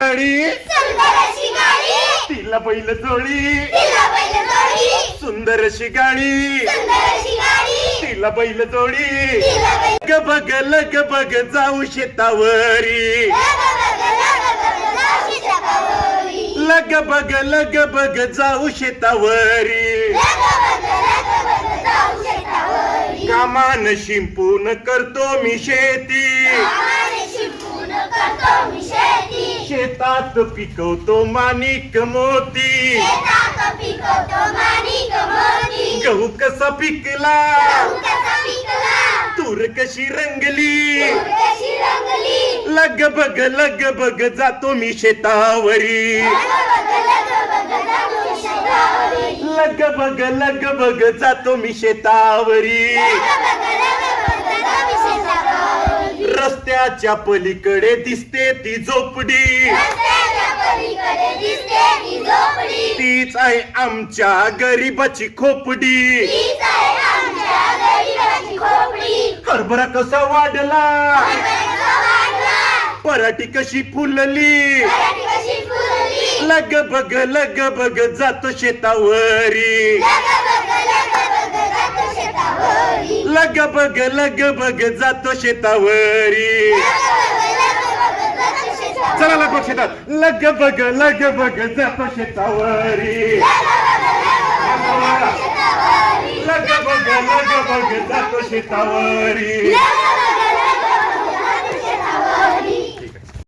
गाडी सुंदर अशी गाडी तिला बैल जोडी तिला बैल जोडी सुंदर अशी गाडी सुंदर अशी गाडी तिला बैल जोडी तिला बैल लग बग जाऊ शेतावरी लग बग जाऊ शेतावरी कामान शिंपून करतो मी शेती शेतात पिकवतो माणिक मोती गहू कसा पिकला तूर कशी रंगली लग बग जातो मी शेतावरी लग बग जातो मी शेतावरी रस्त्याच्या पलीकडे दिसते ती झोपडी तीच आहे आमच्या गरीबाची खोपडी हरभरा कसा वाढला पराठी कशी फुलली लग बग जातो शेतावरी लग बग जातो शेतावरी चला लग बग शेतात लग बग जातो शेतावरी लग बग जातो शेतावरी